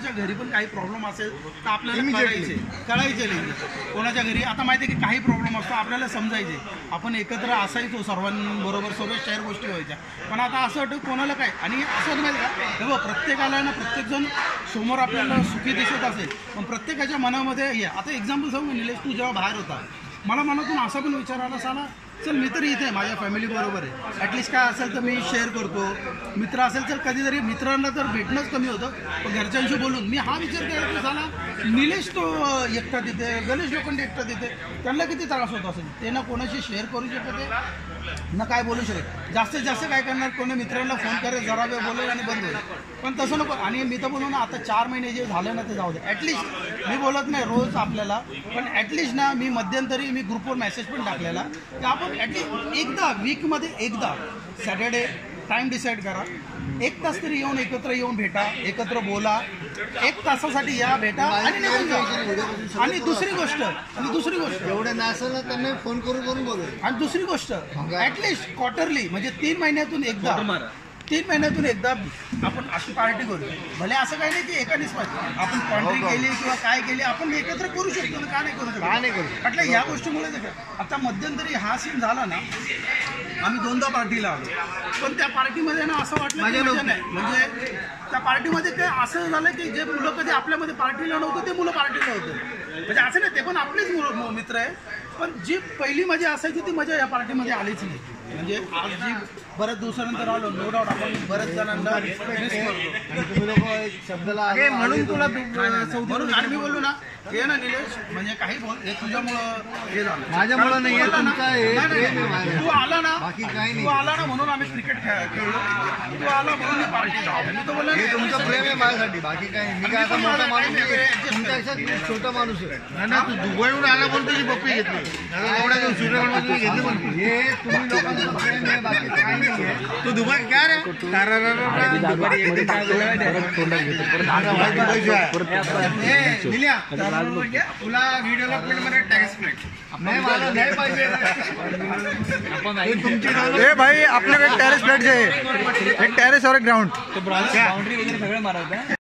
कोणाच्या घरी पण काही प्रॉब्लेम असेल तर आपल्याला कळायचे नाही. कोणाच्या घरी आता माहिती आहे की काही प्रॉब्लेम असतो आपल्याला समजायचे, आपण एकत्र असायचो सर्वांबरोबर, सर्व शेअर गोष्टी व्हायच्या. पण आता असं वाटतं कोणाला काय, आणि असं माहिती का हे बघ प्रत्येकाला ना प्रत्येकजण समोर आपल्याला सुखी दिसत असेल पण प्रत्येकाच्या मनामध्ये हे आता एक्झाम्पल सांगू निलेश, तू जेव्हा बाहेर होता मला मनातून असा पण विचार आला साला चल मी तरी इथे माझ्या फॅमिली बरोबर आहे, ॲटलिस्ट काय असेल तर मी शेअर करतो. मित्र असेल तर कधीतरी मित्रांना तर भेटणंच कमी होतं पण घरच्यांशी बोलून मी हा विचार केला की झाला निलेश तो एकटा तिथे, गणेश लोखंडे एकटा तिथे, त्यांना किती त्रास होत असेल, ते ना कोणाशी शेअर करू शकत आहे ना काय बोलू शकत. जास्तीत जास्त काय करणार, कोणी मित्रांना फोन करेल, जरा वेळ बोलेल आणि बंद होईल. पण तसं नको. आणि मी तर बोलू ना आता 4 महिने जे झाले ना ते जाऊ दे, ॲटलिस्ट मी बोलत नाही रोज आपल्याला, पण ॲटलिस्ट ना मी मध्यंतरी मी ग्रुपवर मेसेज पण टाकलेला की आपण ॲटलिस्ट एकदा वीकमध्ये एकदा सॅटर्डे टाईम डिसाईड करा, 1 तास तरी येऊन एकत्र येऊन भेटा, एकत्र बोला, 1 तासासाठी या भेटा आणि निघून जा. आणि दुसरी गोष्ट एवढे नसेल ना त्यांना फोन करून बोलू. आणि दुसरी गोष्ट ॲटलिस्ट क्वार्टरली म्हणजे 3 महिन्यातून एकदा आपण अशी पार्टी करू. भले असं काही नाही की एकानेच पाहिजे, आपण कॉन्ट्री केली किंवा काय केली आपण एकत्र करू शकतो ना, का नाही करू शकतो. म्हटलं ह्या गोष्टीमुळे आता मध्यंतरी हा सीन झाला ना, आम्ही 2दा पार्टीला आलो पण त्या पार्टीमध्ये ना असं वाटलं मजा नाही. म्हणजे त्या पार्टीमध्ये काय असं झालं की जे मुलं कधी आपल्यामध्ये पार्टीला नव्हतं ते मुलं पार्टीला होतं. म्हणजे असं नाही ते पण आपलेच मित्र आहे, पण जी पहिली मजा असायची ती मजा या पार्टीमध्ये आलीच नाही. म्हणजे आज जी बऱ्याच दिवसानंतर आलो, नो डाऊट आपण बऱ्याच जणांना मिस करतो. तुम्ही लोक शब्दाला म्हणून तुला म्हणून आणि मी बोललो ना हे ना निलेश म्हणजे काही बोल हे तुझ्यामुळं हे झालं, माझ्यामुळं नाही, तू आला ना, बाकी काही नाही. तू आला ना म्हणून आम्ही क्रिकेट खेळलो, तू आला म्हणून मी पार्टी. मी तर बोललो हे तुमचं प्रेम आहे माझ्यासाठी, बाकी काही नाही. मी काय आता मोठा माणूस आहे, तुमच्यापेक्षा छोटा माणूस आहे ना. तू दुबईहून आला म्हणून तुझी पप्पी घेतली, एवढ्या सूर्यगडमध्ये घेतली म्हणून. हे तुम्ही लोकांचं प्रेम आहे, बाकी काही नाही आहे. तू दुबई काय रे तुला व्हिडिओ मध्ये टॅक्स नाही पाहिजे. ए भाई अपने को एक टेरेस फ्लैट चाहिए, एक टेरेस और एक ग्राउंड. बाउंड्री वगैरे सगळं मारायचं.